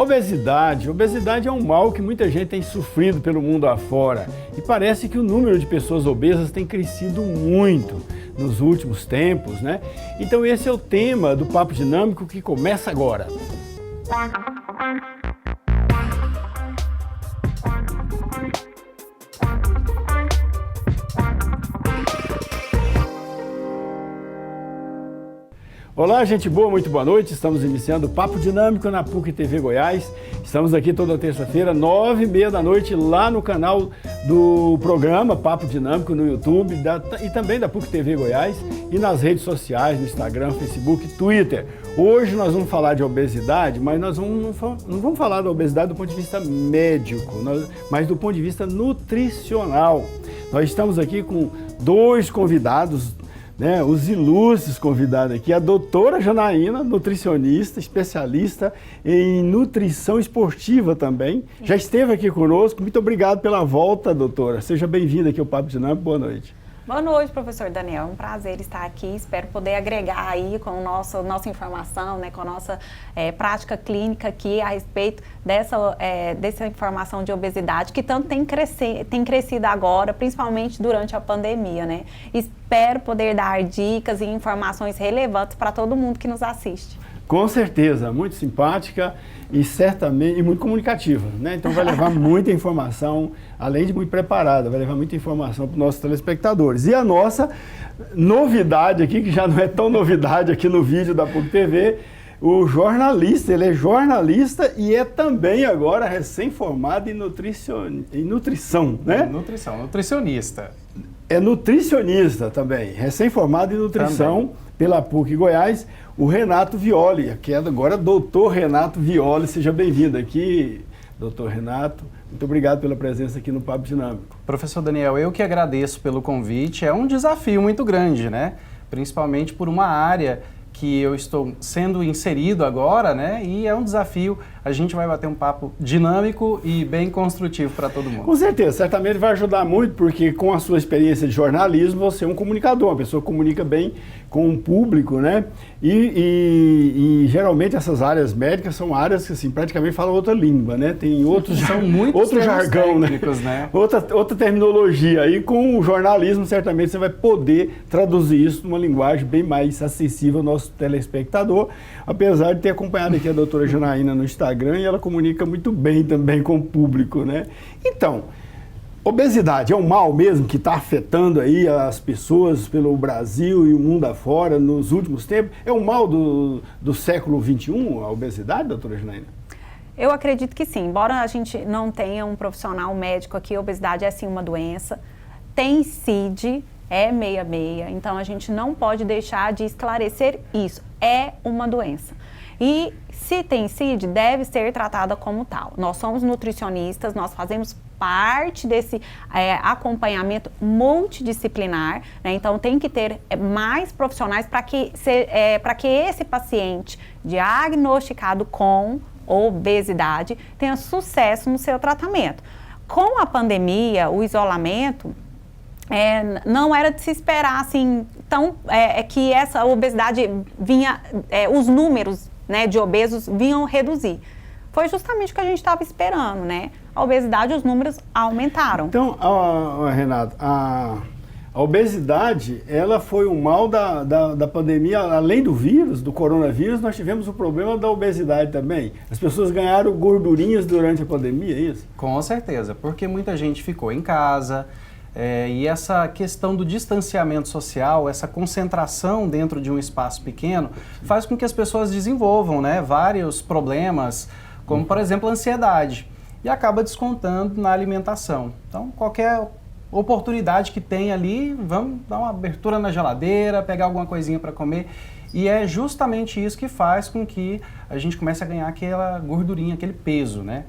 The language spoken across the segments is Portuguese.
Obesidade. Obesidade é um mal que muita gente tem sofrido pelo mundo afora. E parece que o número de pessoas obesas tem crescido muito nos últimos tempos, né? Então esse é o tema do Papo Dinâmico que começa agora. Olá, gente boa, muito boa noite. Estamos iniciando o Papo Dinâmico na PUC TV Goiás. Estamos aqui toda terça-feira, 9h30 da noite, lá no canal do programa Papo Dinâmico no YouTube e também da PUC TV Goiás e nas redes sociais, no Instagram, Facebook, Twitter. Hoje nós vamos falar de obesidade, mas nós não vamos falar da obesidade do ponto de vista médico, mas do ponto de vista nutricional. Nós estamos aqui com dois convidados, né, os ilustres convidados aqui, a doutora Janaína, nutricionista, especialista em nutrição esportiva também. Já esteve aqui conosco. Muito obrigado pela volta, doutora. Seja bem-vinda aqui ao Papo Dinâmico. Boa noite. Boa noite, professor Daniel. É um prazer estar aqui. Espero poder agregar aí com nossa informação, né, com a nossa prática clínica aqui a respeito dessa informação de obesidade que tanto tem crescido agora, principalmente durante a pandemia, né? Espero poder dar dicas e informações relevantes para todo mundo que nos assiste. Com certeza, muito simpática e certamente e muito comunicativa, né? Então vai levar muita informação, além de muito preparada, vai levar muita informação para os nossos telespectadores. E a nossa novidade aqui, que já não é tão novidade aqui no vídeo da PUC TV, o jornalista, ele é jornalista e é também agora recém-formado em nutrição, né? Nutricionista. É nutricionista também, recém-formado em nutrição pela PUC Goiás, o Renato Violi, que é agora doutor Renato Violi. Seja bem-vindo aqui, doutor Renato. Muito obrigado pela presença aqui no Papo Dinâmico. Professor Daniel, eu que agradeço pelo convite. É um desafio muito grande, né? Principalmente por uma área que eu estou sendo inserido agora, né? E é um desafio. A gente vai bater um papo dinâmico e bem construtivo para todo mundo. Com certeza, certamente vai ajudar muito, porque com a sua experiência de jornalismo, você é um comunicador, uma pessoa que comunica bem com o público, né? E geralmente essas áreas médicas são áreas que assim, praticamente falam outra língua, né? Tem outros, outro jargão, né? Outra terminologia. E com o jornalismo, certamente você vai poder traduzir isso numa linguagem bem mais acessível ao nosso telespectador, apesar de ter acompanhado aqui a doutora Janaína no Instagram, e ela comunica muito bem também com o público, né? Então, obesidade é um mal mesmo que está afetando aí as pessoas pelo Brasil e o mundo afora nos últimos tempos? É um mal do século XXI, a obesidade, doutora Janaína? Eu acredito que sim. Embora a gente não tenha um profissional médico aqui, a obesidade é sim uma doença. Tem CID, é 66, então a gente não pode deixar de esclarecer isso. É uma doença. E se tem CID, deve ser tratada como tal. Nós somos nutricionistas, nós fazemos parte desse acompanhamento multidisciplinar, né? Então tem que ter mais profissionais para que esse paciente diagnosticado com obesidade tenha sucesso no seu tratamento. Com a pandemia, o isolamento, não era de se esperar assim, que essa obesidade vinha, os números, né, de obesos vinham reduzir. Foi justamente o que a gente estava esperando, né? A obesidade, os números aumentaram. Então, Renato, a obesidade, ela foi um mal da pandemia, além do vírus, do coronavírus, nós tivemos o problema da obesidade também. As pessoas ganharam gordurinhas durante a pandemia, é isso? Com certeza, porque muita gente ficou em casa, e essa questão do distanciamento social, essa concentração dentro de um espaço pequeno, faz com que as pessoas desenvolvam, né, vários problemas, como por exemplo a ansiedade, e acaba descontando na alimentação. Então qualquer oportunidade que tem ali, vamos dar uma abertura na geladeira, pegar alguma coisinha para comer, e é justamente isso que faz com que a gente comece a ganhar aquela gordurinha, aquele peso, né?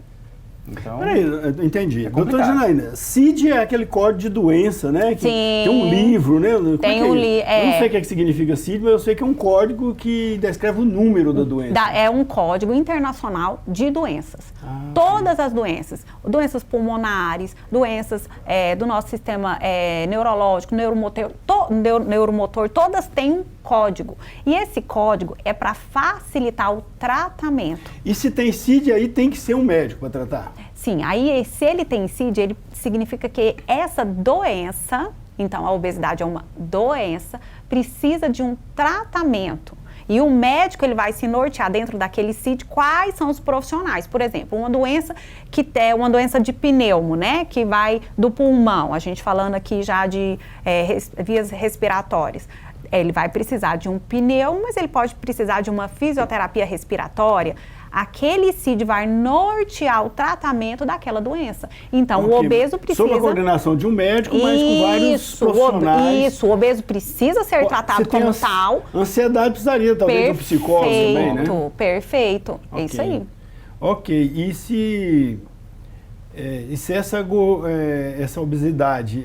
Então, peraí, entendi. Doutora Janaína, CID é aquele código de doença, né? Que Sim. Tem um livro, né? Tem um livro. Eu não sei o que significa CID, mas eu sei que é um código que descreve o número da doença. É um código internacional de doenças. Todas as doenças pulmonares, doenças do nosso sistema neurológico, neuromotor, todas têm código. E esse código é para facilitar o tratamento. E se tem CID, aí tem que ser um médico para tratar? Sim, aí se ele tem CID, ele significa que essa doença, então a obesidade é uma doença, precisa de um tratamento. E o médico, ele vai se nortear dentro daquele CID quais são os profissionais. Por exemplo, uma doença que é uma doença de pneumo, né? Que vai do pulmão, a gente falando aqui já de vias respiratórias. Ele vai precisar de um pneumo, mas ele pode precisar de uma fisioterapia respiratória. Aquele CID vai nortear o tratamento daquela doença. Então, o obeso precisa... Sob a coordenação de um médico, mas com vários profissionais. Isso, o obeso precisa ser tratado como tal. Ansiedade precisaria, talvez, de um psicólogo também, né? Perfeito, é isso aí. Ok, e se essa obesidade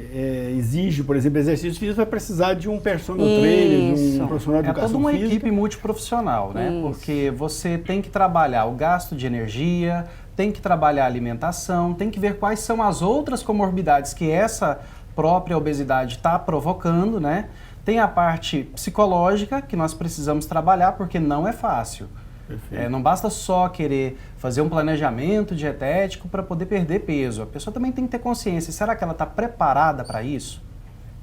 exige, por exemplo, exercício físico, vai precisar de um personal trainer, de um profissional de educação toda uma física. equipe multiprofissional, né? Isso. Porque você tem que trabalhar o gasto de energia, tem que trabalhar a alimentação, tem que ver quais são as outras comorbidades que essa própria obesidade está provocando, né? Tem a parte psicológica que nós precisamos trabalhar, porque não é fácil. Não basta só querer fazer um planejamento dietético para poder perder peso. A pessoa também tem que ter consciência. Será que ela está preparada para isso?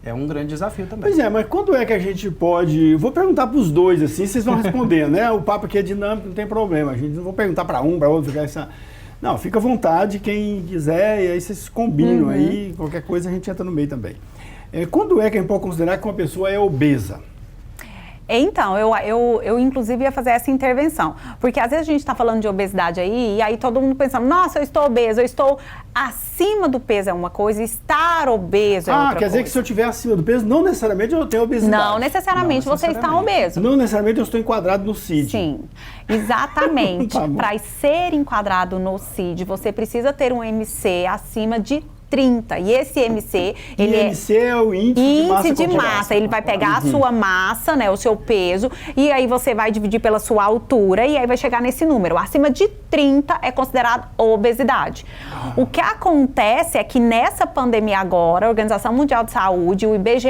É um grande desafio também. Pois é, mas quando é que a gente pode... Vou perguntar para os dois, assim, vocês vão responder, né? O papo aqui é dinâmico, não tem problema. A gente não vou perguntar para um, para outro, ficar essa... Não, fica à vontade, quem quiser, e aí vocês combinam aí, qualquer coisa a gente entra no meio também. Quando é que a gente pode considerar que uma pessoa é obesa? Então, eu inclusive ia fazer essa intervenção, porque às vezes a gente está falando de obesidade aí, e aí todo mundo pensando, nossa, eu estou obeso, eu estou acima do peso é uma coisa, estar obeso é outra coisa. Quer dizer que se eu estiver acima do peso, não necessariamente eu tenho obesidade. Não necessariamente você está obeso. Não necessariamente eu estou enquadrado no CID. Sim, exatamente. Tá bom. Para ser enquadrado no CID, você precisa ter um MC acima de 30. E esse MC, ele IMC é o índice de massa. Ele vai pegar a sua massa, né, o seu peso, e aí você vai dividir pela sua altura, e aí vai chegar nesse número. Acima de 30 é considerado obesidade. O que acontece é que nessa pandemia agora, a Organização Mundial de Saúde, o IBGE,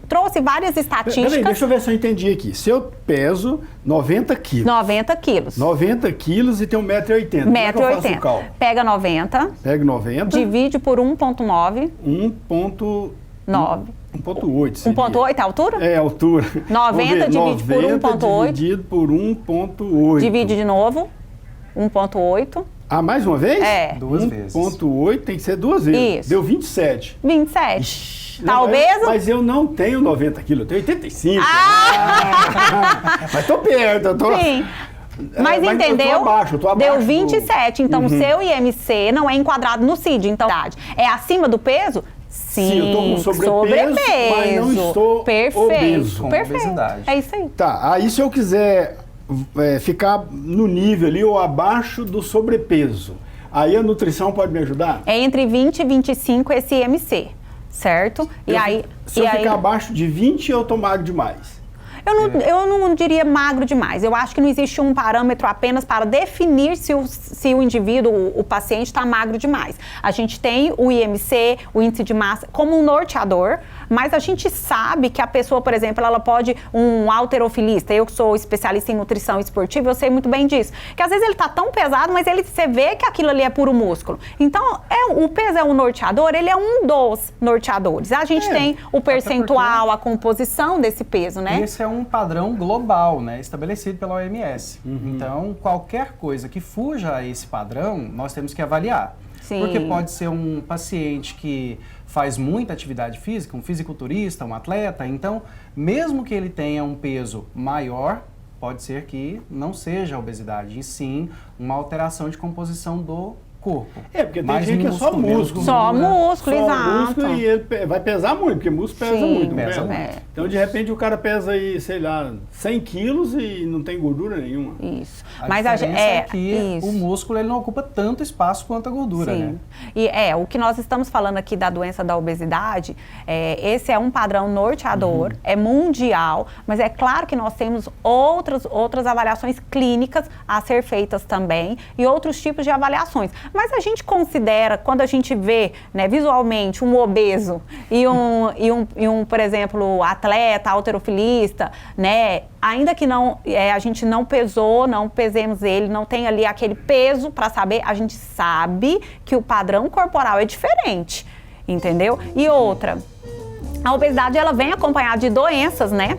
trouxe várias estatísticas. Peraí, deixa eu ver se eu entendi aqui. Se eu peso 90 quilos. 90 quilos. 90 quilos e tenho 1,80 m. 1,80 m. Pega 90. Pega 90. Divide por 1,9. 1,8. 1,8 a altura? É, a altura. 90 divide por 1,8. Dividido por 1,8. Divide de novo. 1,8. Mais uma vez? É. 2 vezes. 1,8 tem que ser 2 vezes. Isso. Deu 27. 27. Ixi, tá obeso? Mas eu não tenho 90 quilos, eu tenho 85. Mas tô perto, eu tô... Sim. Mas entendeu? Eu tô abaixo deu 27, então o seu IMC não é enquadrado no CID. Então, é acima do peso? Sim, eu tô com sobrepeso, mas não estou obeso. Com obesidade. É isso aí. Tá, aí se eu quiser ficar no nível ali ou abaixo do sobrepeso, aí a nutrição pode me ajudar? É entre 20 e 25 esse IMC, certo? Se eu ficar abaixo de 20, eu tô magro demais. Eu não diria magro demais. Eu acho que não existe um parâmetro apenas para definir se o indivíduo, o paciente, está magro demais. A gente tem o IMC, o índice de massa, como um norteador, mas a gente sabe que a pessoa, por exemplo, ela pode, um halterofilista, eu que sou especialista em nutrição esportiva, eu sei muito bem disso, que às vezes ele está tão pesado, mas você vê que aquilo ali é puro músculo. Então, o peso é um norteador, ele é um dos norteadores. A gente tem o percentual, a composição desse peso, né? Esse é um padrão global, né, estabelecido pela OMS. Então, qualquer coisa que fuja a esse padrão, nós temos que avaliar. Sim. Porque pode ser um paciente que faz muita atividade física, um fisiculturista, um atleta, então, mesmo que ele tenha um peso maior, pode ser que não seja obesidade, e sim uma alteração de composição do corpo. Porque tem gente que é só músculo. Só músculo, só exato. Músculo, e ele vai pesar muito, porque músculo pesa muito. Pesa muito. Então, de repente, o cara pesa aí, sei lá, 100 quilos e não tem gordura nenhuma. Isso. Mas a diferença é que o músculo ele não ocupa tanto espaço quanto a gordura, né? E o que nós estamos falando aqui da doença da obesidade, esse é um padrão norteador, é mundial, mas é claro que nós temos outras avaliações clínicas a ser feitas também e outros tipos de avaliações. Mas a gente considera, quando a gente vê, né, visualmente um obeso e um, por exemplo, atleta, halterofilista, né, ainda que não, a gente não pesou, não pesemos ele, não tem ali aquele peso para saber, a gente sabe que o padrão corporal é diferente, entendeu? E outra, a obesidade ela vem acompanhada de doenças, né?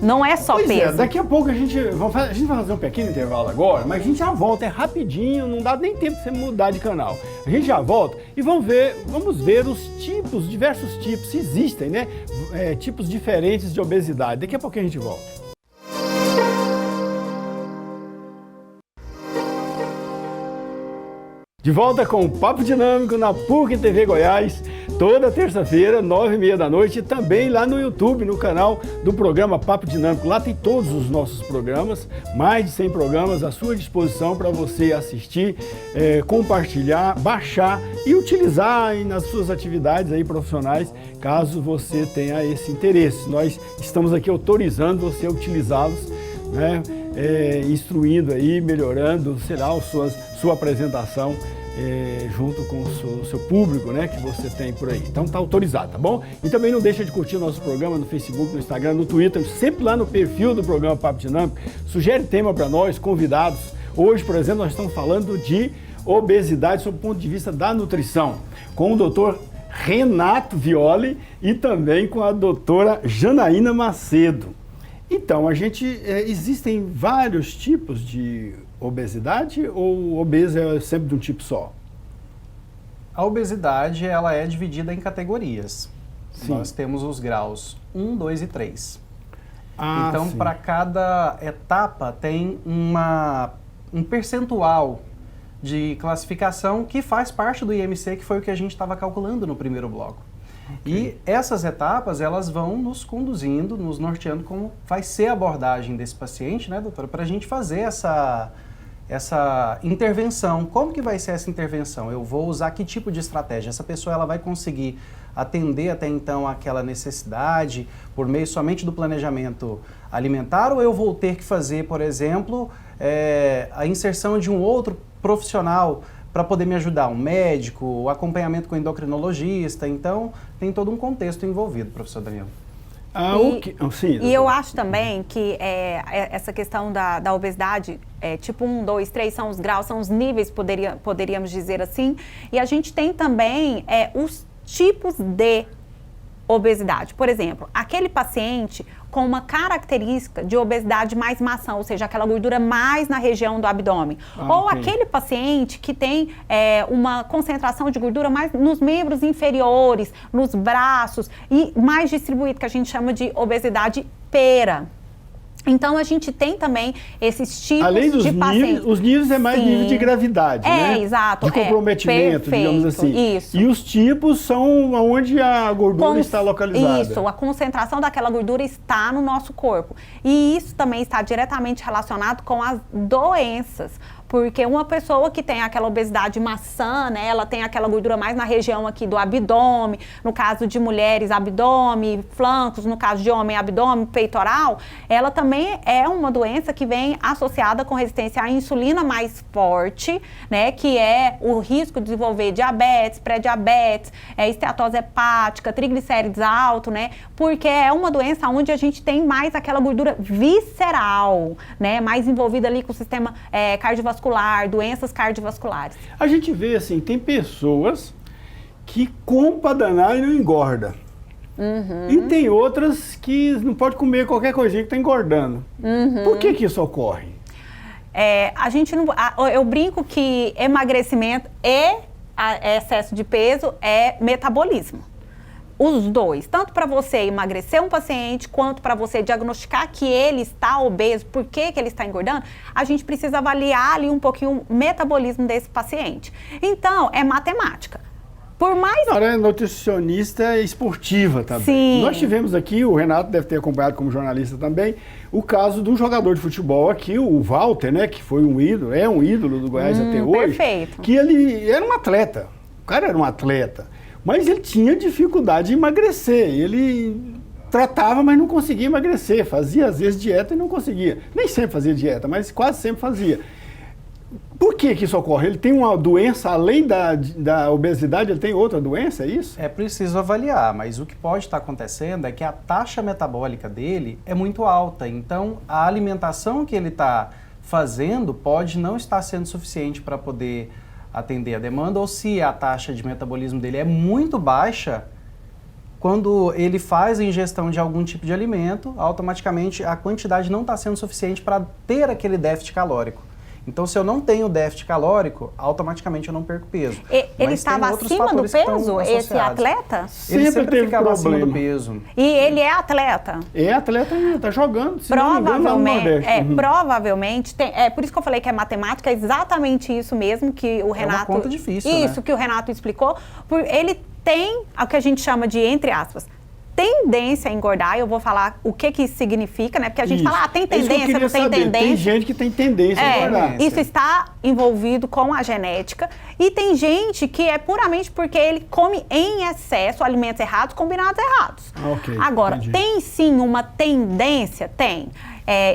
Não é só peso. Daqui a pouco a gente vai fazer um pequeno intervalo agora, mas a gente já volta, é rapidinho, não dá nem tempo de você mudar de canal. A gente já volta e vamos ver os tipos, diversos tipos, se existem, né? Tipos diferentes de obesidade. Daqui a pouco a gente volta. De volta com o Papo Dinâmico na PUC TV Goiás, toda terça-feira, 9h30 da noite, e também lá no YouTube, no canal do programa Papo Dinâmico. Lá tem todos os nossos programas, mais de 100 programas à sua disposição para você assistir, compartilhar, baixar e utilizar aí nas suas atividades aí profissionais, caso você tenha esse interesse. Nós estamos aqui autorizando você a utilizá-los, né? Instruindo aí, melhorando, sei lá, sua apresentação junto com o seu público, né, que você tem por aí. Então tá autorizado, tá bom? E também não deixa de curtir o nosso programa no Facebook, no Instagram, no Twitter, sempre lá no perfil do programa Papo Dinâmico. Sugere tema para nós, convidados. Hoje, por exemplo, nós estamos falando de obesidade sob o ponto de vista da nutrição, com o doutor Renato Violi e também com a doutora Janaína Macedo. Então, existem vários tipos de obesidade ou obeso é sempre de um tipo só? A obesidade, ela é dividida em categorias. Sim. Nós temos os graus 1, 2 e 3. Então, para cada etapa tem um percentual de classificação que faz parte do IMC, que foi o que a gente estava calculando no primeiro bloco. Okay. E essas etapas, elas vão nos conduzindo, nos norteando como vai ser a abordagem desse paciente, né, doutora? Para a gente fazer essa intervenção. Como que vai ser essa intervenção? Eu vou usar que tipo de estratégia? Essa pessoa ela vai conseguir atender até então aquela necessidade por meio somente do planejamento alimentar, ou eu vou ter que fazer, por exemplo, a inserção de um outro profissional para poder me ajudar, um médico, o acompanhamento com o endocrinologista? Então, tem todo um contexto envolvido, professor Daniel. E eu acho também que essa questão da obesidade, tipo 1, 2, 3, são os graus, são os níveis, poderíamos dizer assim, e a gente tem também os tipos de obesidade. Por exemplo, aquele paciente com uma característica de obesidade mais maçã, ou seja, aquela gordura mais na região do abdômen. Ou aquele paciente que tem uma concentração de gordura mais nos membros inferiores, nos braços, e mais distribuído, que a gente chama de obesidade pera. Então, a gente tem também esses tipos além dos de pacientes. Os níveis é mais nível de gravidade, né? Exato. De comprometimento, digamos assim. Isso. E os tipos são onde a gordura está localizada. Isso, a concentração daquela gordura está no nosso corpo. E isso também está diretamente relacionado com as doenças. Porque uma pessoa que tem aquela obesidade maçã, né, ela tem aquela gordura mais na região aqui do abdômen, no caso de mulheres, abdômen, flancos, no caso de homem, abdômen, peitoral, ela também é uma doença que vem associada com resistência à insulina mais forte, né, que é o risco de desenvolver diabetes, pré-diabetes, esteatose hepática, triglicérides alto, né, porque é uma doença onde a gente tem mais aquela gordura visceral, né, mais envolvida ali com o sistema cardiovascular, doenças cardiovasculares. A gente vê assim, tem pessoas que comem para danar e não engorda. Uhum. E tem outras que não pode comer qualquer coisinha que está engordando. Uhum. Por que isso ocorre? A gente não, eu brinco que emagrecimento e excesso de peso é metabolismo. Os dois, tanto para você emagrecer um paciente, quanto para você diagnosticar que ele está obeso, por que ele está engordando, a gente precisa avaliar ali um pouquinho o metabolismo desse paciente. Então, é matemática. Por mais... Não, é nutricionista esportiva também. Sim. Nós tivemos aqui, o Renato deve ter acompanhado como jornalista também, o caso de um jogador de futebol aqui, o Walter, né, que foi um ídolo, é um ídolo do Goiás até hoje. Perfeito. Que ele era um atleta, o cara era um atleta. Mas ele tinha dificuldade de emagrecer, ele tratava, mas não conseguia emagrecer, fazia às vezes dieta e não conseguia. Nem sempre fazia dieta, mas quase sempre fazia. Por que isso ocorre? Ele tem uma doença, além da obesidade, ele tem outra doença, é isso? É preciso avaliar, mas o que pode estar acontecendo é que a taxa metabólica dele é muito alta. Então, a alimentação que ele está fazendo pode não estar sendo suficiente para poder atender a demanda, ou se a taxa de metabolismo dele é muito baixa, quando ele faz a ingestão de algum tipo de alimento, automaticamente a quantidade não está sendo suficiente para ter aquele déficit calórico. Então, se eu não tenho déficit calórico, automaticamente eu não perco peso. Ele estava acima do peso, esse atleta? Ele sempre ficava acima do peso. E ele é atleta? É atleta, está jogando. Provavelmente, por isso que eu falei que é matemática, é exatamente isso mesmo que o Renato... É uma conta difícil, Isso, né? que o Renato explicou. Ele tem o que a gente chama de, entre aspas, tendência a engordar. Eu vou falar o que isso significa, né? Porque a gente fala, tem tendência, não tem tendência. Tem gente que tem tendência a engordar. Isso está envolvido com a genética. E tem gente que é puramente porque ele come em excesso alimentos errados, combinados errados. Agora, entendi. Tem sim uma tendência? Tem.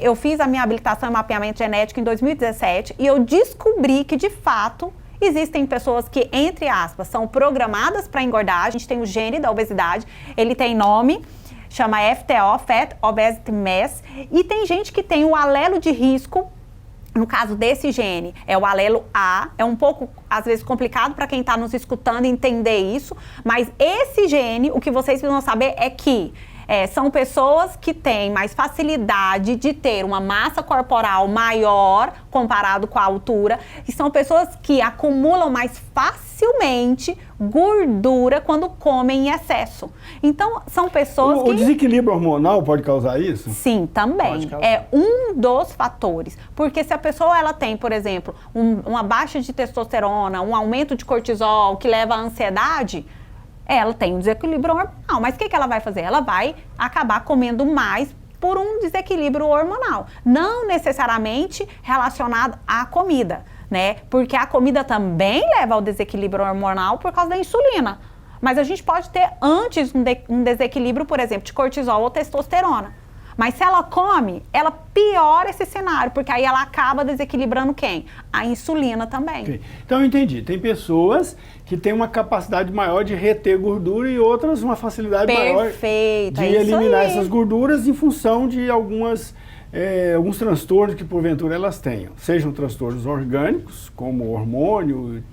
Eu fiz a minha habilitação em mapeamento genético em 2017 e eu descobri que, de fato, existem pessoas que, entre aspas, são programadas para engordar. A gente tem o gene da obesidade, ele tem nome, chama FTO, Fat Obesity Mass, e tem gente que tem o alelo de risco. No caso desse gene, é o alelo A, é um pouco, às vezes, complicado para quem está nos escutando entender isso, mas esse gene, o que vocês precisam saber é que são pessoas que têm mais facilidade de ter uma massa corporal maior comparado com a altura, e são pessoas que acumulam mais facilmente gordura quando comem em excesso. Então, são pessoas que... O desequilíbrio hormonal pode causar isso? Sim, também. É um dos fatores. Porque se a pessoa ela tem, por exemplo, uma baixa de testosterona, um aumento de cortisol que leva à ansiedade, ela tem um desequilíbrio hormonal. Mas o que ela vai fazer? Ela vai acabar comendo mais por um desequilíbrio hormonal. Não necessariamente relacionado à comida, né? Porque a comida também leva ao desequilíbrio hormonal por causa da insulina. Mas a gente pode ter antes um desequilíbrio, por exemplo, de cortisol ou testosterona. Mas se ela come, ela piora esse cenário, porque aí ela acaba desequilibrando quem? A insulina também. Okay. Então eu entendi. Tem pessoas que têm uma capacidade maior de reter gordura e outras uma facilidade maior de eliminar essas gorduras em função de alguns transtornos que porventura elas tenham. Sejam transtornos orgânicos, como hormônio,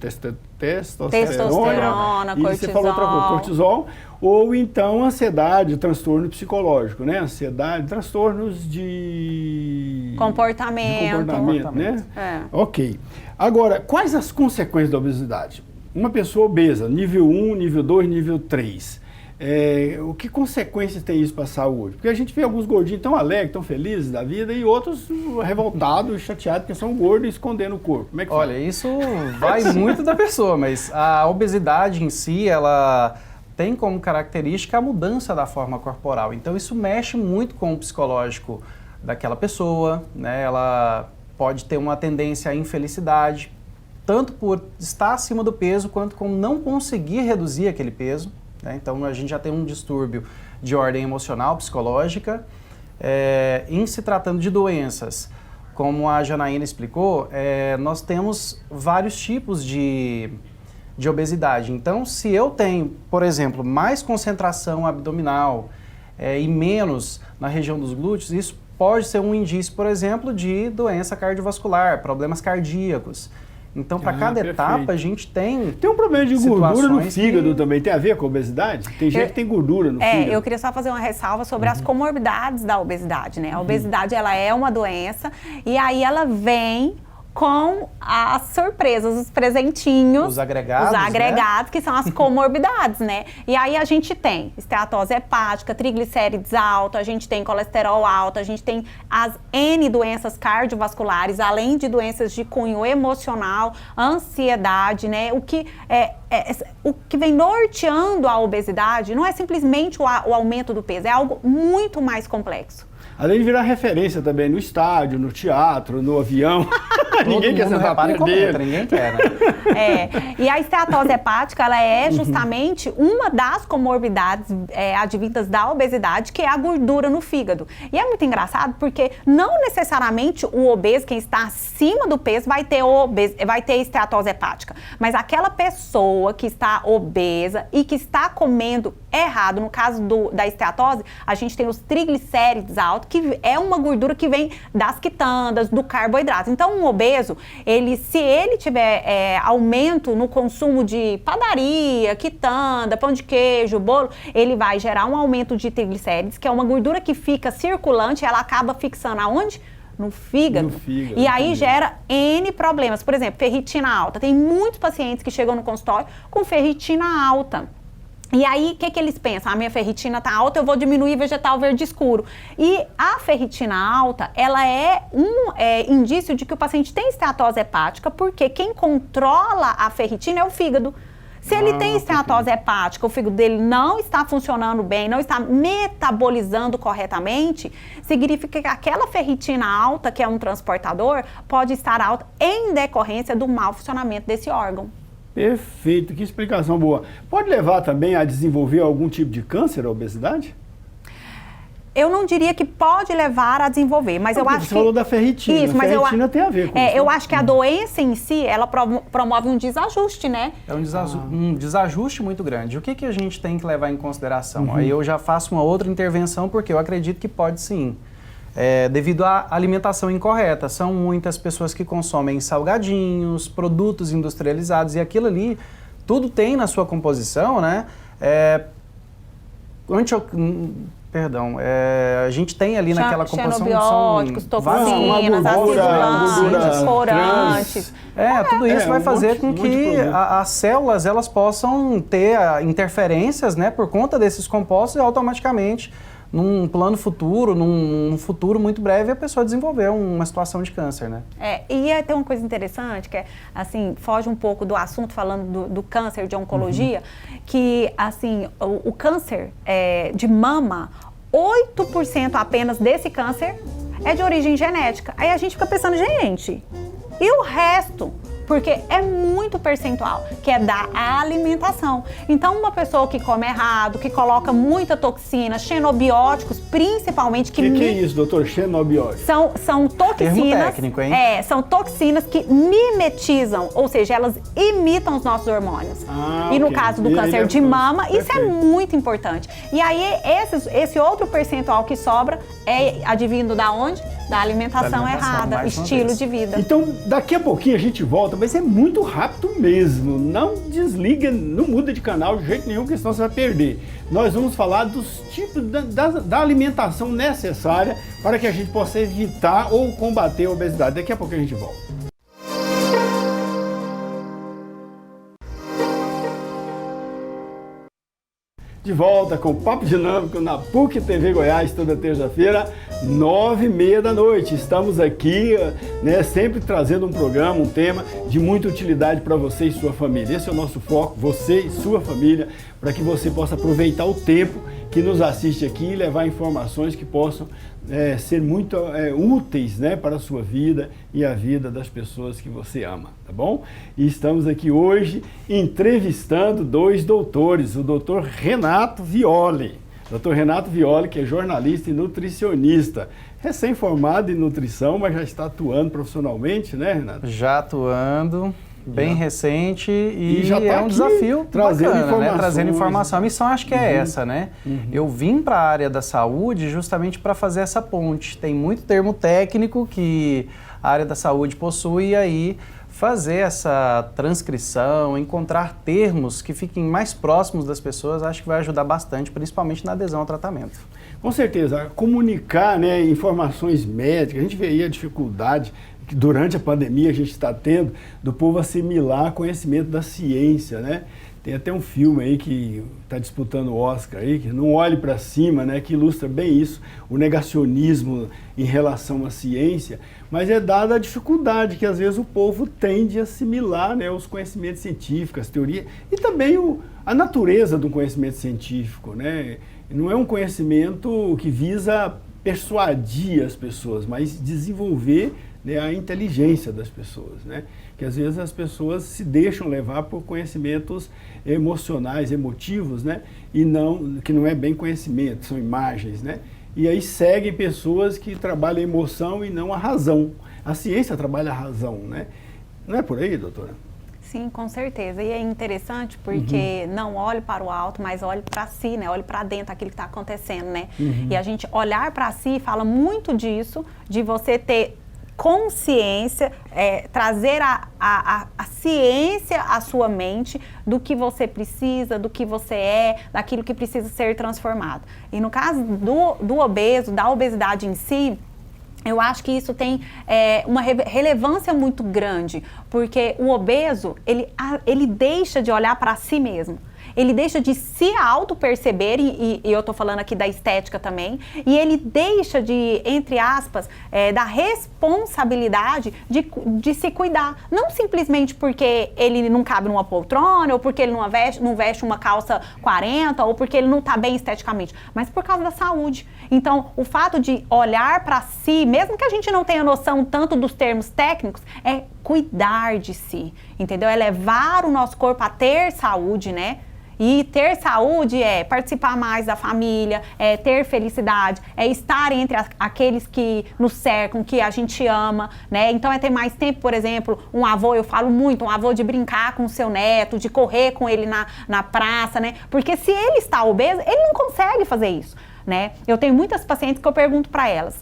testosterona, cortisol. Você falou outra coisa, cortisol, ou então ansiedade, transtorno psicológico, né? Ansiedade, transtornos de comportamento, né? Ok. Agora, quais as consequências da obesidade? Uma pessoa obesa, nível 1, nível 2, nível 3. Que consequências tem isso para a saúde? Porque a gente vê alguns gordinhos tão alegres, tão felizes da vida, e outros revoltados, chateados, porque são gordos e escondendo o corpo. Como é que Olha, isso vai muito da pessoa, mas a obesidade em si, ela tem como característica a mudança da forma corporal. Então isso mexe muito com o psicológico daquela pessoa, né? Ela pode ter uma tendência à infelicidade, tanto por estar acima do peso, quanto com não conseguir reduzir aquele peso. Então, a gente já tem um distúrbio de ordem emocional, psicológica. Em se tratando de doenças, como a Janaína explicou, nós temos vários tipos de obesidade. Então, se eu tenho, por exemplo, mais concentração abdominal e menos na região dos glúteos, isso pode ser um indício, por exemplo, de doença cardiovascular, problemas cardíacos. Então, para cada etapa, a gente tem um problema de gordura no fígado também. Tem a ver com a obesidade? Tem gente que tem gordura no fígado. Eu queria só fazer uma ressalva sobre as comorbidades da obesidade, né? A obesidade, ela é uma doença e aí ela vem com as surpresas, os presentinhos. Os agregados, né? Que são as comorbidades, né? E aí a gente tem esteatose hepática, triglicérides alto, a gente tem colesterol alto, a gente tem as N doenças cardiovasculares, além de doenças de cunho emocional, ansiedade, né? O que vem norteando a obesidade não é simplesmente o aumento do peso, é algo muito mais complexo. Além de virar referência também no estádio, no teatro, no avião. Ninguém quer sentar perto dele. Ninguém quer, né? E a esteatose hepática, ela é justamente uma das comorbidades advindas da obesidade, que é a gordura no fígado. E é muito engraçado porque não necessariamente o obeso, quem está acima do peso, vai ter esteatose hepática. Mas aquela pessoa que está obesa e que está comendo errado, no caso da esteatose, a gente tem os triglicérides altos, que é uma gordura que vem das quitandas, do carboidrato. Então, um obeso, se ele tiver aumento no consumo de padaria, quitanda, pão de queijo, bolo, ele vai gerar um aumento de triglicérides, que é uma gordura que fica circulante, ela acaba fixando aonde? No fígado. E aí gera N problemas. Por exemplo, ferritina alta. Tem muitos pacientes que chegam no consultório com ferritina alta. E aí, o que eles pensam? A minha ferritina está alta, eu vou diminuir vegetal verde escuro. E a ferritina alta, ela é um indício de que o paciente tem esteatose hepática, porque quem controla a ferritina é o fígado. Se ele tem esteatose hepática, o fígado dele não está funcionando bem, não está metabolizando corretamente, significa que aquela ferritina alta, que é um transportador, pode estar alta em decorrência do mau funcionamento desse órgão. Perfeito, que explicação boa. Pode levar também a desenvolver algum tipo de câncer, a obesidade? Eu não diria que pode levar a desenvolver, mas eu acho que... Você falou da ferritina, isso, mas ferritina tem a ver com isso. Eu acho que a doença em si, ela promove um desajuste, né? É um desajuste muito grande. O que a gente tem que levar em consideração? Aí eu já faço uma outra intervenção, porque eu acredito que pode sim. Devido à alimentação incorreta. São muitas pessoas que consomem salgadinhos, produtos industrializados, e aquilo ali, tudo tem na sua composição, né? A gente tem ali naquela composição... Xenobióticos, toxinas, ácidos corantes. Tudo isso vai fazer com que as células elas possam ter interferências, né, por conta desses compostos, e automaticamente, num plano futuro, num futuro muito breve, a pessoa desenvolver uma situação de câncer, né? E tem uma coisa interessante, que é, assim, foge um pouco do assunto, falando do câncer de oncologia, que, assim, o câncer de mama, 8% apenas desse câncer é de origem genética. Aí a gente fica pensando, gente, e o resto? Porque é muito percentual, que é da alimentação. Então, uma pessoa que come errado, que coloca muita toxina, xenobióticos, principalmente... Que é isso, doutor? Xenobióticos? São toxinas... Termo técnico, hein? São toxinas que mimetizam, ou seja, elas imitam os nossos hormônios. E no caso do câncer de mama, isso é muito importante. E aí, esse outro percentual que sobra é advindo da onde? Da alimentação errada, estilo de vida. Então, daqui a pouquinho a gente volta, mas é muito rápido mesmo. Não desliga, não muda de canal de jeito nenhum, porque senão você vai perder. Nós vamos falar dos tipos da alimentação necessária para que a gente possa evitar ou combater a obesidade. Daqui a pouco a gente volta. De volta com o Papo Dinâmico na PUC TV Goiás, toda terça-feira, 9h30 da noite. Estamos aqui, né, sempre trazendo um programa, um tema de muita utilidade para você e sua família. Esse é o nosso foco, você e sua família, para que você possa aproveitar o tempo que nos assiste aqui e levar informações que possam ser muito úteis, né, para a sua vida e a vida das pessoas que você ama, tá bom? E estamos aqui hoje entrevistando dois doutores, o doutor Renato Violi. Doutor Renato Violi, que é jornalista e nutricionista, recém-formado em nutrição, mas já está atuando profissionalmente, né, Renato? Já atuando, bem recente, e já tá um desafio trazendo bacana, informação, né? Trazendo informação. A missão acho que é essa, né? Eu vim para a área da saúde justamente para fazer essa ponte. Tem muito termo técnico que a área da saúde possui, e aí fazer essa transcrição, encontrar termos que fiquem mais próximos das pessoas, acho que vai ajudar bastante, principalmente na adesão ao tratamento. Com certeza, comunicar, né, informações médicas, a gente vê aí a dificuldade que durante a pandemia a gente está tendo do povo assimilar conhecimento da ciência, né? Tem até um filme aí que está disputando o Oscar aí, que Não Olhe para Cima, né, que ilustra bem isso, o negacionismo em relação à ciência, mas é dada a dificuldade que às vezes o povo tem de assimilar, né, os conhecimentos científicos, as teorias, e também a natureza do conhecimento científico, né? Não é um conhecimento que visa persuadir as pessoas, mas desenvolver, né, a inteligência das pessoas, né? Que às vezes as pessoas se deixam levar por conhecimentos emocionais, emotivos, né? E que não é bem conhecimento, são imagens, né? E aí seguem pessoas que trabalham a emoção e não a razão. A ciência trabalha a razão, né? Não é por aí, doutora? Sim, com certeza. E é interessante porque não olhe para o alto, mas olhe para si, né? Olhe para dentro, aquilo que está acontecendo, né? E a gente olhar para si fala muito disso, de você ter consciência, trazer a ciência à sua mente do que você precisa, do que você é, daquilo que precisa ser transformado. E no caso do obeso, da obesidade em si, eu acho que isso tem uma relevância muito grande, porque o obeso, ele deixa de olhar para si mesmo. Ele deixa de se auto-perceber, e eu estou falando aqui da estética também, e ele deixa de, entre aspas, da responsabilidade de se cuidar. Não simplesmente porque ele não cabe numa poltrona, ou porque ele não veste uma calça 40, ou porque ele não está bem esteticamente, mas por causa da saúde. Então, o fato de olhar para si, mesmo que a gente não tenha noção tanto dos termos técnicos, é cuidar de si, entendeu? É levar o nosso corpo a ter saúde, né? E ter saúde é participar mais da família, é ter felicidade, é estar entre aqueles que nos cercam, que a gente ama, né? Então é ter mais tempo, por exemplo, um avô, eu falo muito, um avô de brincar com o seu neto, de correr com ele na praça, né? Porque se ele está obeso, ele não consegue fazer isso, né? Eu tenho muitas pacientes que eu pergunto para elas: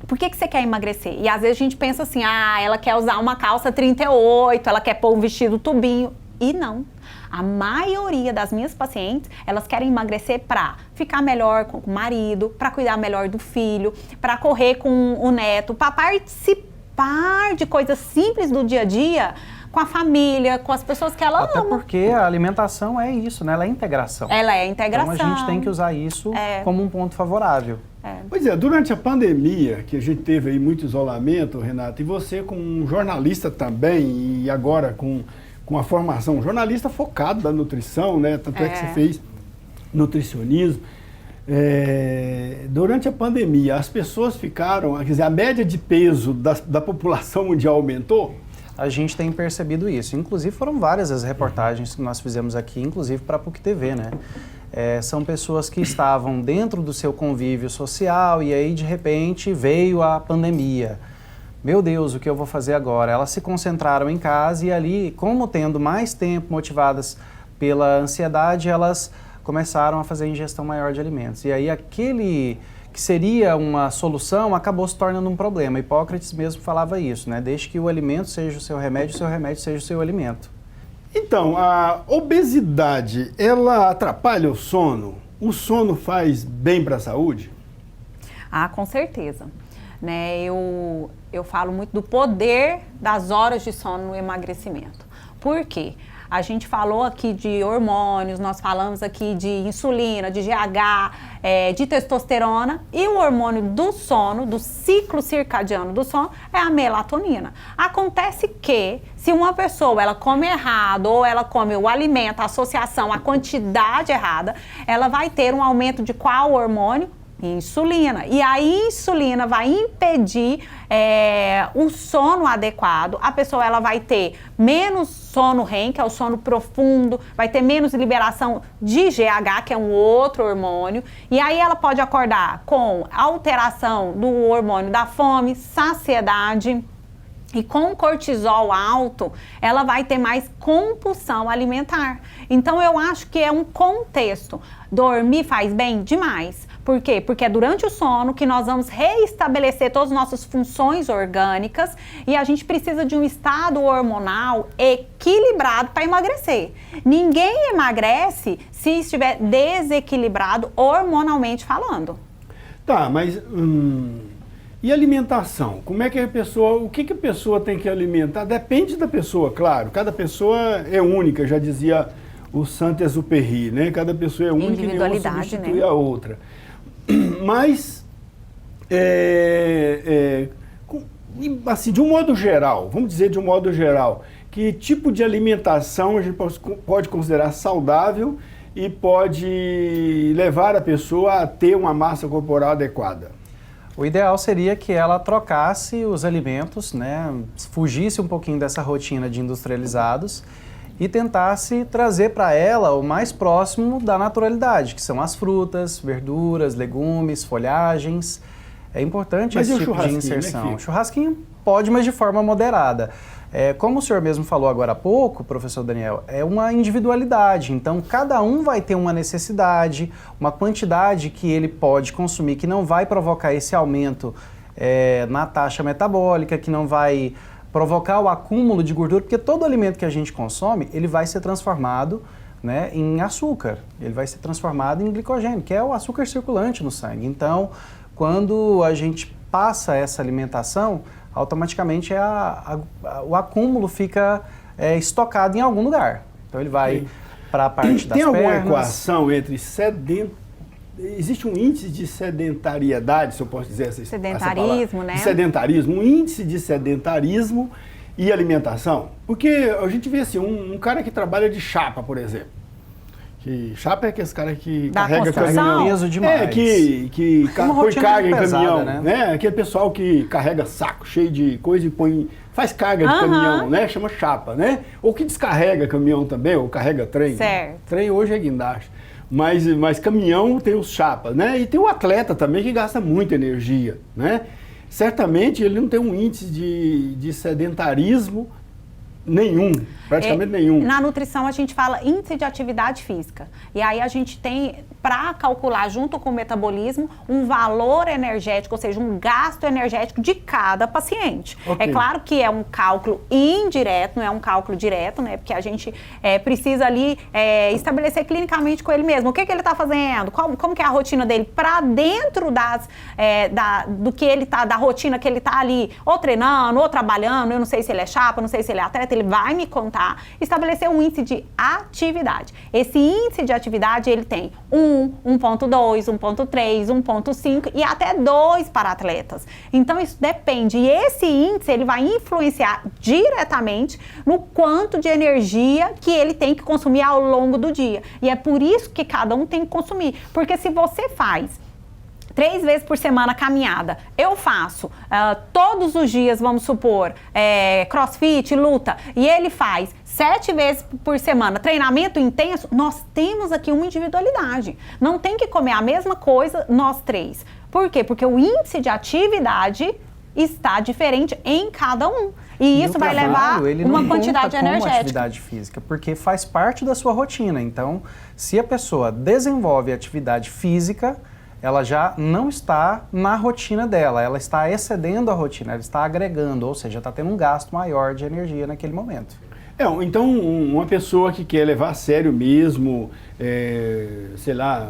por que você quer emagrecer? E às vezes a gente pensa assim, ela quer usar uma calça 38, ela quer pôr um vestido tubinho. E não. A maioria das minhas pacientes, elas querem emagrecer para ficar melhor com o marido, para cuidar melhor do filho, para correr com o neto, para participar de coisas simples do dia a dia com a família, com as pessoas que ela ama. Até porque a alimentação é isso, né? Ela é integração. Ela é integração. Então a gente tem que usar isso como um ponto favorável. Pois é, durante a pandemia, que a gente teve aí muito isolamento, Renato, e você como um jornalista também, e agora com a formação, um jornalista focado da nutrição, né? Tanto é que você fez nutricionismo. Durante a pandemia, as pessoas ficaram, quer dizer, a média de peso da população mundial aumentou? A gente tem percebido isso. Inclusive, foram várias as reportagens que nós fizemos aqui, inclusive para a PUC TV, né? São pessoas que estavam dentro do seu convívio social e aí, de repente, veio a pandemia. Meu Deus, o que eu vou fazer agora? Elas se concentraram em casa e ali, como tendo mais tempo, motivadas pela ansiedade, elas começaram a fazer ingestão maior de alimentos. E aí aquele que seria uma solução acabou se tornando um problema. Hipócrates mesmo falava isso, né? Deixe que o alimento seja o seu remédio seja o seu alimento. Então, a obesidade, ela atrapalha o sono? O sono faz bem para a saúde? Com certeza. Né, eu falo muito do poder das horas de sono no emagrecimento. Por quê? A gente falou aqui de hormônios, nós falamos aqui de insulina, de GH, de testosterona, e o hormônio do sono, do ciclo circadiano do sono, é a melatonina. Acontece que se uma pessoa ela come errado ou ela come o alimento, a associação, a quantidade errada, ela vai ter um aumento de qual hormônio? Insulina. E a insulina vai impedir o sono adequado. A pessoa ela vai ter menos sono REM, que é o sono profundo, vai ter menos liberação de GH, que é um outro hormônio. E aí ela pode acordar com alteração do hormônio da fome, saciedade. E com cortisol alto, ela vai ter mais compulsão alimentar. Então, eu acho que é um contexto. Dormir faz bem? Demais. Por quê? Porque é durante o sono que nós vamos reestabelecer todas as nossas funções orgânicas e a gente precisa de um estado hormonal equilibrado para emagrecer. Ninguém emagrece se estiver desequilibrado hormonalmente falando. Tá, mas... E alimentação? Como é que a pessoa, o que a pessoa tem que alimentar? Depende da pessoa, claro. Cada pessoa é única, já dizia o Saint-Exupéry, né? Cada pessoa é única e nenhuma substitui a outra. Mas, assim, de um modo geral, vamos dizer de um modo geral, que tipo de alimentação a gente pode considerar saudável e pode levar a pessoa a ter uma massa corporal adequada? O ideal seria que ela trocasse os alimentos, né, fugisse um pouquinho dessa rotina de industrializados e tentasse trazer para ela o mais próximo da naturalidade, que são as frutas, verduras, legumes, folhagens. É importante esse tipo de inserção. Né, churrasquinho pode, mas de forma moderada. Como o senhor mesmo falou agora há pouco, professor Daniel, é uma individualidade. Então, cada um vai ter uma necessidade, uma quantidade que ele pode consumir, que não vai provocar esse aumento na taxa metabólica, que não vai provocar o acúmulo de gordura, porque todo alimento que a gente consome, ele vai ser transformado, né, em açúcar. Ele vai ser transformado em glicogênio, que é o açúcar circulante no sangue. Então, quando a gente passa essa alimentação, automaticamente o acúmulo fica estocado em algum lugar. Então ele vai para a parte das pernas. Tem alguma equação entre existe um índice de sedentariedade, se eu posso dizer essa sedentarismo, né? Sedentarismo, um índice de sedentarismo e alimentação. Porque a gente vê assim, um cara que trabalha de chapa, por exemplo. Que chapa é aqueles caras que carrega caminhão. Peso demais. Que põe carga em pesada, caminhão, né? Aquele pessoal que carrega saco cheio de coisa e faz carga de caminhão, né? Chama chapa, né? Ou que descarrega caminhão também, ou carrega trem. Certo. Trem hoje é guindaste. Mas caminhão tem os chapas, né? E tem o atleta também que gasta muita energia, né? Certamente ele não tem um índice de sedentarismo nenhum, praticamente nenhum. Na nutrição a gente fala índice de atividade física. E aí a gente tem, para calcular junto com o metabolismo, um valor energético, ou seja, um gasto energético de cada paciente. Okay. É claro que é um cálculo indireto, não é um cálculo direto, né? Porque a gente precisa ali estabelecer clinicamente com ele mesmo. O que ele está fazendo? Como que é a rotina dele? Para dentro do que ele tá, da rotina que ele está ali, ou treinando, ou trabalhando, eu não sei se ele é chapa, não sei se ele é atleta, ele vai me contar, estabelecer um índice de atividade. Esse índice de atividade, ele tem 1.2, 1.3, 1.5 e até 2 para atletas. Então, isso depende. E esse índice, ele vai influenciar diretamente no quanto de energia que ele tem que consumir ao longo do dia. E é por isso que cada um tem que consumir. Porque se você faz 3 vezes por semana caminhada, eu faço todos os dias, vamos supor, crossfit, luta, e ele faz 7 vezes por semana treinamento intenso, nós temos aqui uma individualidade. Não tem que comer a mesma coisa nós 3. Por quê? Porque o índice de atividade está diferente em cada um. E isso vai levar uma quantidade energética. Atividade física, porque faz parte da sua rotina. Então, se a pessoa desenvolve atividade física, ela já não está na rotina dela, ela está excedendo a rotina, ela está agregando, ou seja, está tendo um gasto maior de energia naquele momento. Então, uma pessoa que quer levar a sério mesmo, sei lá,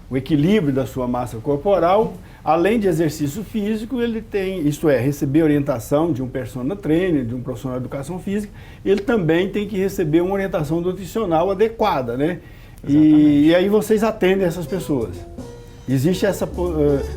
o equilíbrio da sua massa corporal, além de exercício físico, ele tem, isto é, receber orientação de um personal trainer, de um profissional de educação física, ele também tem que receber uma orientação nutricional adequada, né? E aí vocês atendem essas pessoas. Existe essa...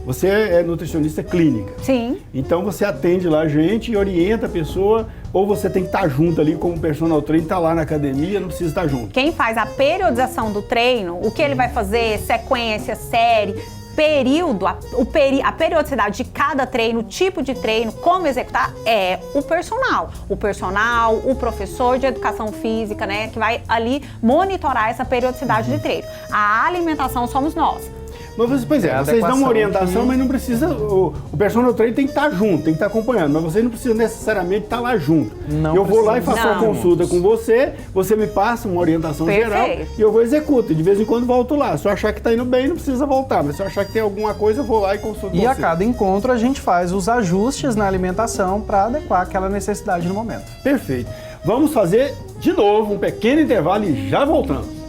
Você é nutricionista clínica. Sim. Então você atende lá a gente e orienta a pessoa, ou você tem que estar junto ali como personal trainer, está lá na academia, não precisa estar junto. Quem faz a periodização do treino, o que ele vai fazer, sequência, série, período, a periodicidade de cada treino, o tipo de treino, como executar, é o personal. O personal, o professor de educação física, né, que vai ali monitorar essa periodicidade de treino. A alimentação somos nós. Mas vocês dão uma orientação, mas não precisa, o personal trainer tem que estar junto, tem que estar acompanhando, mas vocês não precisam necessariamente estar lá junto. Eu vou lá e faço uma consulta com você me passa uma orientação geral e eu vou executar. E de vez em quando volto lá. Se eu achar que está indo bem, não precisa voltar, mas se eu achar que tem alguma coisa, eu vou lá e consulto você. A cada encontro a gente faz os ajustes na alimentação para adequar aquela necessidade no momento. Perfeito. Vamos fazer de novo um pequeno intervalo e já voltamos.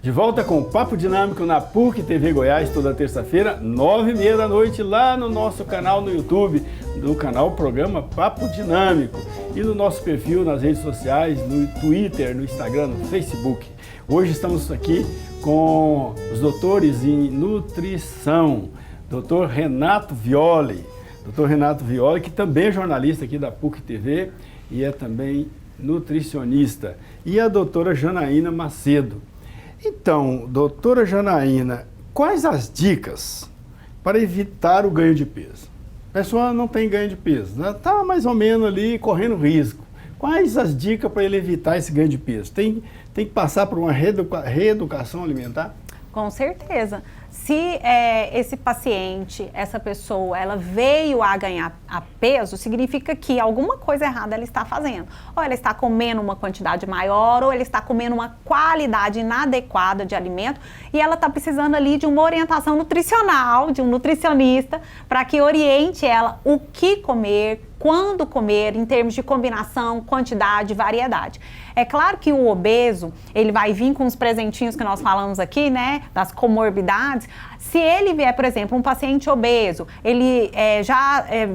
De volta com o Papo Dinâmico na PUC TV Goiás, toda terça-feira, 9h30 da noite, lá no nosso canal no YouTube, no canal Programa Papo Dinâmico, e no nosso perfil nas redes sociais, no Twitter, no Instagram, no Facebook. Hoje estamos aqui com os doutores em nutrição, Dr. Renato Violi. Dr. Renato Violi, que também é jornalista aqui da PUC TV e é também nutricionista, e a doutora Janaína Macedo. Então, doutora Janaína, quais as dicas para evitar o ganho de peso? A pessoa não tem ganho de peso, está mais ou menos ali correndo risco. Quais as dicas para ele evitar esse ganho de peso? Tem que passar por uma reeducação alimentar? Com certeza. Se esse paciente, essa pessoa, ela veio a ganhar peso, significa que alguma coisa errada ela está fazendo. Ou ela está comendo uma quantidade maior, ou ela está comendo uma qualidade inadequada de alimento, e ela está precisando ali de uma orientação nutricional, de um nutricionista, para que oriente ela o que comer, quando comer, em termos de combinação, quantidade, variedade. É claro que o obeso, ele vai vir com os presentinhos que nós falamos aqui, né, das comorbidades. Se ele vier, por exemplo, um paciente obeso, ele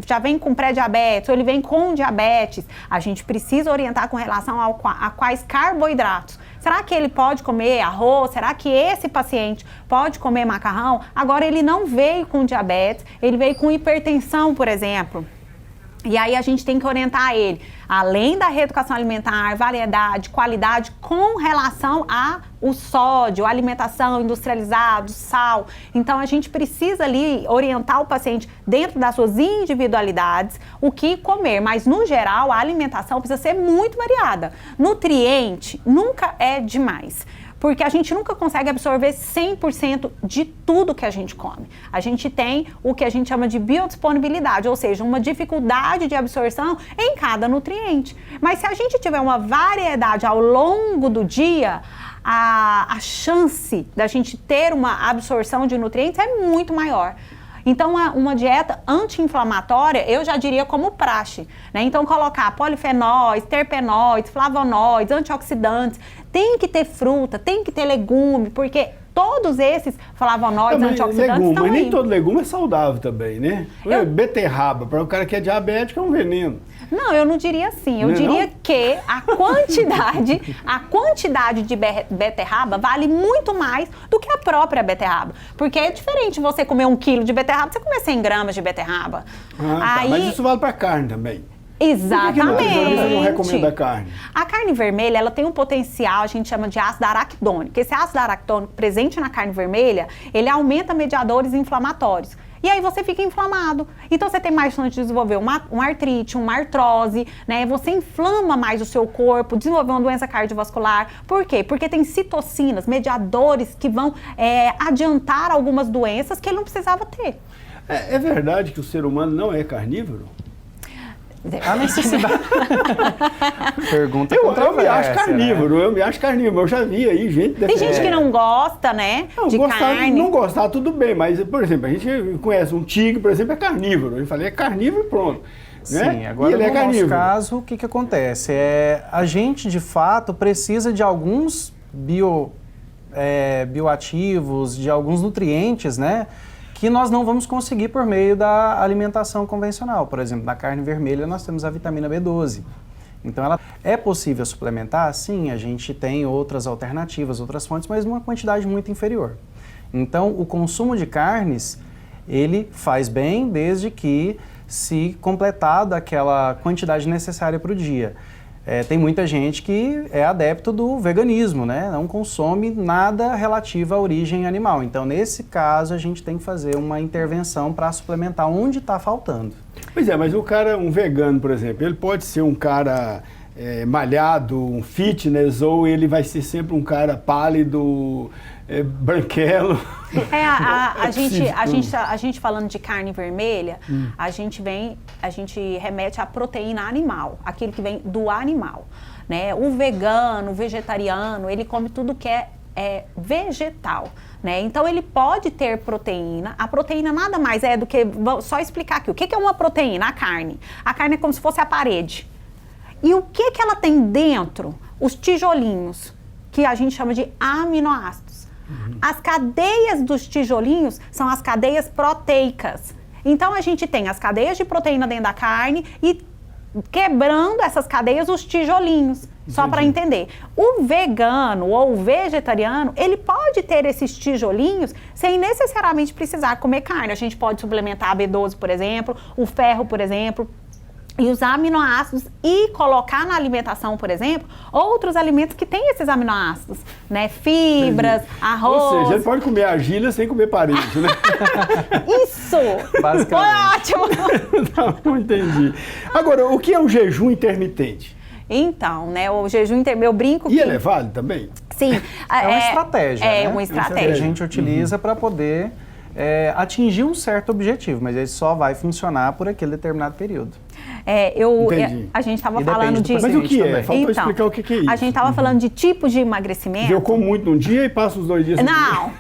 já vem com pré-diabetes, ou ele vem com diabetes, a gente precisa orientar com relação a quais carboidratos. Será que ele pode comer arroz? Será que esse paciente pode comer macarrão? Agora, ele não veio com diabetes, ele veio com hipertensão, por exemplo. E aí a gente tem que orientar ele, além da reeducação alimentar, variedade, qualidade, com relação ao sódio, alimentação industrializada, sal. Então a gente precisa ali orientar o paciente dentro das suas individualidades o que comer, mas no geral a alimentação precisa ser muito variada. Nutriente nunca é demais. Porque a gente nunca consegue absorver 100% de tudo que a gente come. A gente tem o que a gente chama de biodisponibilidade, ou seja, uma dificuldade de absorção em cada nutriente. Mas se a gente tiver uma variedade ao longo do dia, a chance da gente ter uma absorção de nutrientes é muito maior. Então, uma dieta anti-inflamatória, eu já diria como praxe, né? Então, colocar polifenóis, terpenoides, flavonoides, antioxidantes, tem que ter fruta, tem que ter legume, porque todos esses flavonoides, antioxidantes estão aí. Mas nem todo legume é saudável também, né? Beterraba, para o cara que é diabético, é um veneno. Não, eu não diria assim. Eu diria que a quantidade de beterraba vale muito mais do que a própria beterraba. Porque é diferente você comer 1 quilo de beterraba, você comer 100 gramas de beterraba. Tá, mas isso vale para carne também. Exatamente. Por que você não recomenda a carne? A carne vermelha, ela tem um potencial, a gente chama de ácido araquidônico. Esse ácido araquidônico presente na carne vermelha, ele aumenta mediadores inflamatórios. E aí você fica inflamado. Então você tem mais chance de desenvolver uma artrite, uma artrose, né? Você inflama mais o seu corpo, desenvolver uma doença cardiovascular. Por quê? Porque tem citocinas, mediadores que vão adiantar algumas doenças que ele não precisava ter. É verdade que o ser humano não é carnívoro? A necessidade. Pergunta eu me acho carnívoro, né? Eu me acho carnívoro. Eu já vi aí gente... Tem gente que não gosta, né, de carne. Não gostar, tudo bem, mas, por exemplo, a gente conhece um tigre, por exemplo, é carnívoro. Eu falei, é carnívoro e pronto. Sim, né? Agora no nosso caso, o que acontece? A gente, de fato, precisa de alguns bioativos, de alguns nutrientes, né? Que nós não vamos conseguir por meio da alimentação convencional. Por exemplo, na carne vermelha nós temos a vitamina B12. Então ela é possível suplementar? Sim, a gente tem outras alternativas, outras fontes, mas numa quantidade muito inferior. Então o consumo de carnes, ele faz bem desde que se completado aquela quantidade necessária para o dia. Tem muita gente que é adepto do veganismo, né? Não consome nada relativo à origem animal. Então, nesse caso, a gente tem que fazer uma intervenção para suplementar onde está faltando. Pois é, mas um vegano, por exemplo, ele pode ser um cara malhado, um fitness, ou ele vai ser sempre um cara pálido, branquelo? A gente falando de carne vermelha, a gente remete à proteína animal, aquilo que vem do animal, né? O vegano, o vegetariano, ele come tudo que é vegetal, né? Então ele pode ter proteína. A proteína nada mais é do que, só explicar aqui, o que é uma proteína? A carne é como se fosse a parede. E o que ela tem dentro? Os tijolinhos, que a gente chama de aminoácidos. As cadeias dos tijolinhos são as cadeias proteicas. Então, a gente tem as cadeias de proteína dentro da carne e quebrando essas cadeias, os tijolinhos. Só para entender. O vegano ou o vegetariano, ele pode ter esses tijolinhos sem necessariamente precisar comer carne. A gente pode suplementar a B12, por exemplo, o ferro, por exemplo. e usar aminoácidos e colocar na alimentação, por exemplo, outros alimentos que têm esses aminoácidos, né? Fibras, arroz. Ou seja, ele pode comer argila sem comer parede, né? Isso! Basicamente. Foi ótimo! Não entendi. Agora, o que é o jejum intermitente? Então, né, o jejum intermitente, eu brinco que... E ele é válido também? Sim. É uma estratégia, né? Uma Que a estratégia. gente utiliza para poder atingir um certo objetivo, mas ele só vai funcionar por aquele determinado período. Entendi. A gente estava E falando depende de... do Mas o que é? também. Falta explicar o que é isso. A gente estava falando de tipos de emagrecimento. Eu como muito num dia e passo os 2 dias sem Não,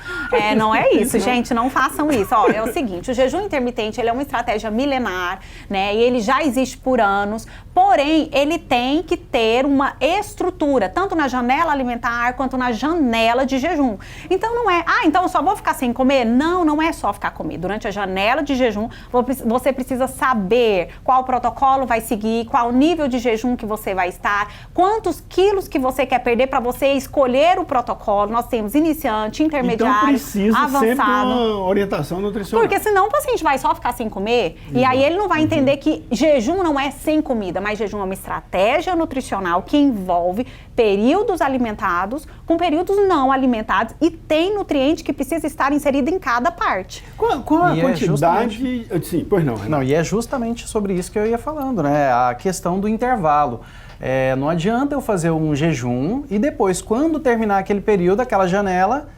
não é isso, gente, não façam isso. Ó, é o seguinte, o jejum intermitente, ele é uma estratégia milenar, né, e ele já existe por anos, porém, ele tem que ter uma estrutura, tanto na janela alimentar quanto na janela de jejum. Então, não é, então eu só vou ficar sem comer? Não, não é só ficar comer. Durante a janela de jejum, você precisa saber qual protocolo vai seguir, qual nível de jejum que você vai estar, quantos quilos que você quer perder para você escolher o protocolo. Nós temos iniciante, intermediário, então precisa avançado. sempre uma orientação nutricional. Porque senão o paciente vai só ficar sem comer e aí ele não vai entender que jejum não é sem comida, mas jejum é uma estratégia nutricional que envolve períodos alimentados com períodos não alimentados e tem nutriente que precisa estar inserido em cada parte. Qual a quantidade... Sim, pois não. Não, e é justamente sobre isso que eu ia falando, né? A questão do intervalo. Não adianta eu fazer um jejum e depois, quando terminar aquele período, aquela janela,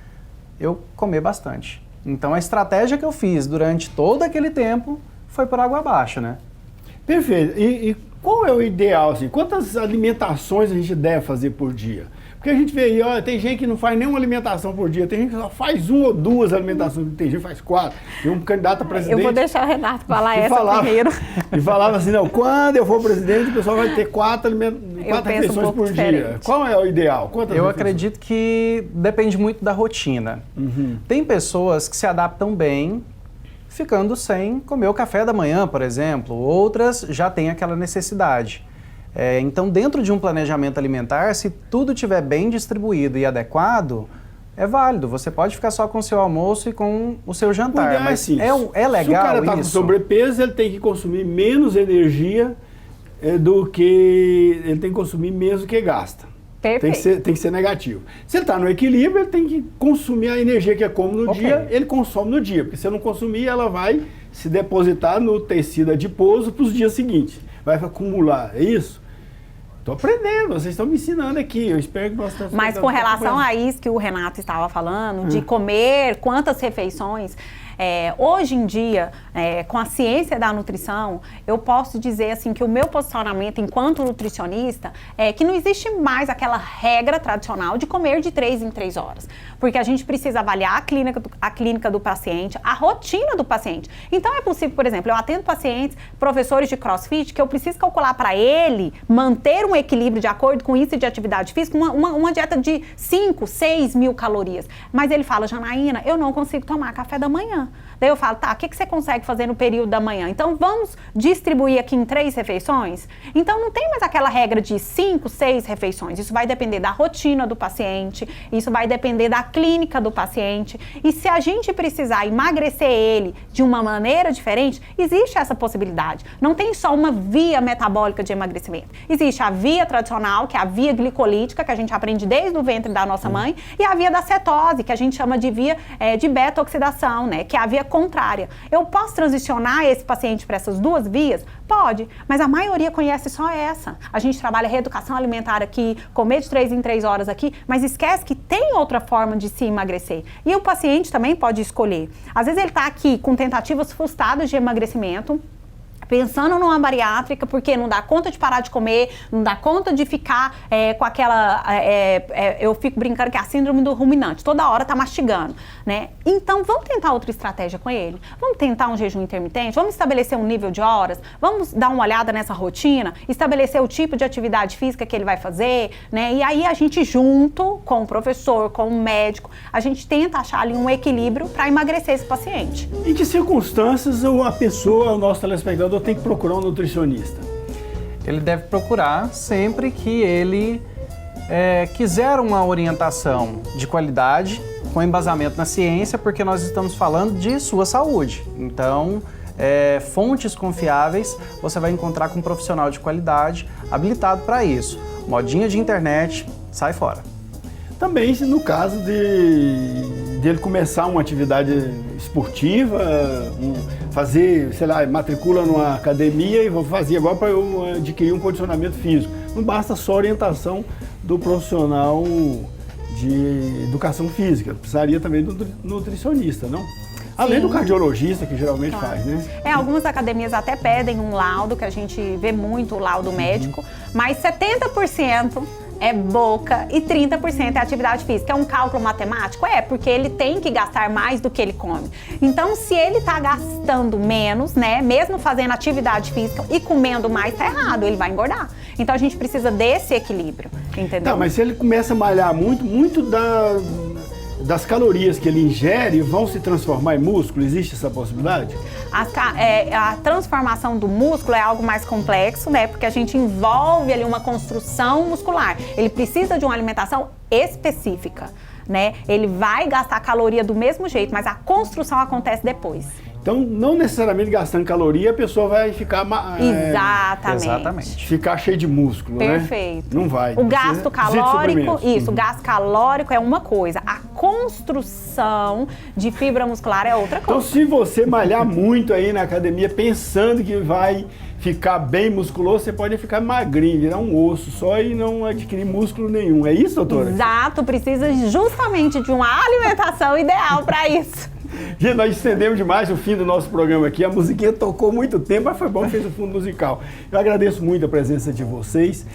eu comer bastante. Então, a estratégia que eu fiz durante todo aquele tempo foi por água abaixo, né? Perfeito. E qual é o ideal, assim? Quantas alimentações a gente deve fazer por dia? Porque a gente vê aí, ó, tem gente que não faz nenhuma alimentação por dia, tem gente que só faz 1 ou 2 alimentações, tem gente que faz 4. Tem um candidato a presidente... Eu vou deixar o Renato falar primeiro. E falava assim, não, quando eu for presidente, o pessoal vai ter 4 refeições por dia. Qual é o ideal? Eu acredito que depende muito da rotina. Tem pessoas que se adaptam bem ficando sem comer o café da manhã, por exemplo. Outras já têm aquela necessidade. Então, dentro de um planejamento alimentar, se tudo estiver bem distribuído e adequado, é válido. Você pode ficar só com o seu almoço e com o seu jantar, mas assim, é legal isso. Se o cara está com sobrepeso, ele tem que consumir menos energia do que... Ele tem que consumir menos do que gasta. Perfeito. Tem que ser negativo. Se ele está no equilíbrio, ele tem que consumir a energia que ele come no dia, ele consome no dia. Porque se ele não consumir, ela vai se depositar no tecido adiposo para os dias seguintes. Vai acumular, é isso? Estou aprendendo, vocês estão me ensinando aqui, eu espero que nós estamos... Mas com relação a isso que o Renato estava falando, de comer quantas refeições, hoje em dia, com a ciência da nutrição, eu posso dizer assim que o meu posicionamento enquanto nutricionista é que não existe mais aquela regra tradicional de comer de 3 em 3 horas. Porque a gente precisa avaliar a clínica do paciente, a rotina do paciente. Então é possível, por exemplo, eu atendo pacientes, professores de CrossFit, que eu preciso calcular para ele manter um equilíbrio de acordo com isso de atividade física, uma dieta de 5, 6 mil calorias. Mas ele fala, Janaína, eu não consigo tomar café da manhã. Daí eu falo, tá, o que você consegue fazer no período da manhã? Então vamos distribuir aqui em 3 refeições? Então não tem mais aquela regra de 5, 6 refeições. Isso vai depender da rotina do paciente, isso vai depender da clínica do paciente. E se a gente precisar emagrecer ele de uma maneira diferente, existe essa possibilidade. Não tem só uma via metabólica de emagrecimento. Existe a via tradicional, que é a via glicolítica, que a gente aprende desde o ventre da nossa mãe, e a via da cetose, que a gente chama de via de beta-oxidação, né? Que é a via contrária. Eu posso transicionar esse paciente para essas 2 vias? Pode, mas a maioria conhece só essa. A gente trabalha reeducação alimentar aqui, comer de 3 em 3 horas aqui, mas esquece que tem outra forma de se emagrecer. E o paciente também pode escolher. Às vezes ele está aqui com tentativas frustradas de emagrecimento, pensando numa bariátrica, porque não dá conta de parar de comer, não dá conta de ficar com aquela... eu fico brincando que é a síndrome do ruminante, toda hora tá mastigando, né? Então, vamos tentar outra estratégia com ele? Vamos tentar um jejum intermitente? Vamos estabelecer um nível de horas? Vamos dar uma olhada nessa rotina? Estabelecer o tipo de atividade física que ele vai fazer, né? E aí, a gente junto com o professor, com o médico, a gente tenta achar ali um equilíbrio para emagrecer esse paciente. Em que circunstâncias a pessoa, o nosso telespectador, tem que procurar um nutricionista? Ele deve procurar sempre que ele quiser uma orientação de qualidade, com embasamento na ciência, porque nós estamos falando de sua saúde. Então, fontes confiáveis, você vai encontrar com um profissional de qualidade habilitado para isso. Modinha de internet, sai fora. Também no caso de ele começar uma atividade esportiva, fazer, sei lá, matricula numa academia e vou fazer agora para eu adquirir um condicionamento físico. Não basta só orientação do profissional de educação física, precisaria também do nutricionista, não? Além do cardiologista, que geralmente faz, né? Algumas academias até pedem um laudo, que a gente vê muito o laudo médico, mas 70% é boca e 30% é atividade física. É um cálculo matemático? É, porque ele tem que gastar mais do que ele come. Então, se ele está gastando menos, né, mesmo fazendo atividade física e comendo mais, tá errado, ele vai engordar. Então, a gente precisa desse equilíbrio, entendeu? Tá, mas se ele começa a malhar muito das calorias que ele ingere vão se transformar em músculo? Existe essa possibilidade? A transformação do músculo é algo mais complexo, né? Porque a gente envolve ali uma construção muscular. Ele precisa de uma alimentação específica, né? Ele vai gastar caloria do mesmo jeito, mas a construção acontece depois. Então, não necessariamente gastando caloria, a pessoa vai ficar... Exatamente. Ficar cheio de músculo, Perfeito. Né? Não vai. O gasto calórico, o gasto calórico é uma coisa. A construção de fibra muscular é outra coisa. Então, se você malhar muito aí na academia, pensando que vai ficar bem musculoso, você pode ficar magrinho, virar um osso só e não adquirir músculo nenhum. É isso, doutora? Exato. Precisa justamente de uma alimentação ideal para isso. Gente, nós estendemos demais o fim do nosso programa aqui. A musiquinha tocou muito tempo, mas foi bom que fez o fundo musical. Eu agradeço muito a presença de vocês.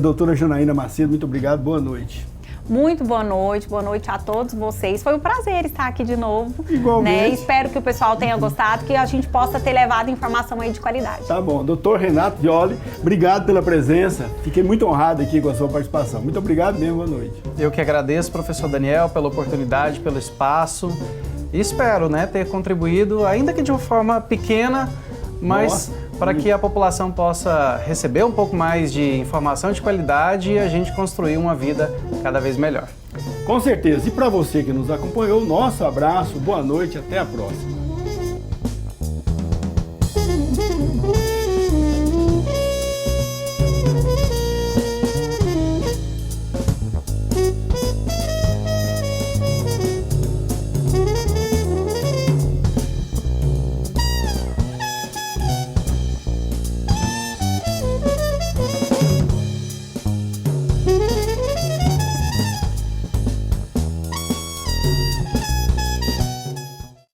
Doutora Janaína Macedo, muito obrigado. Boa noite. Muito boa noite a todos vocês. Foi um prazer estar aqui de novo. Igualmente. Né? Espero que o pessoal tenha gostado, que a gente possa ter levado informação aí de qualidade. Tá bom. Doutor Renato Violi, obrigado pela presença. Fiquei muito honrado aqui com a sua participação. Muito obrigado mesmo. Boa noite. Eu que agradeço, professor Daniel, pela oportunidade, pelo espaço. E espero, né, ter contribuído, ainda que de uma forma pequena, mas para que a população possa receber um pouco mais de informação de qualidade e a gente construir uma vida cada vez melhor. Com certeza. E para você que nos acompanhou, nosso abraço, boa noite, até a próxima.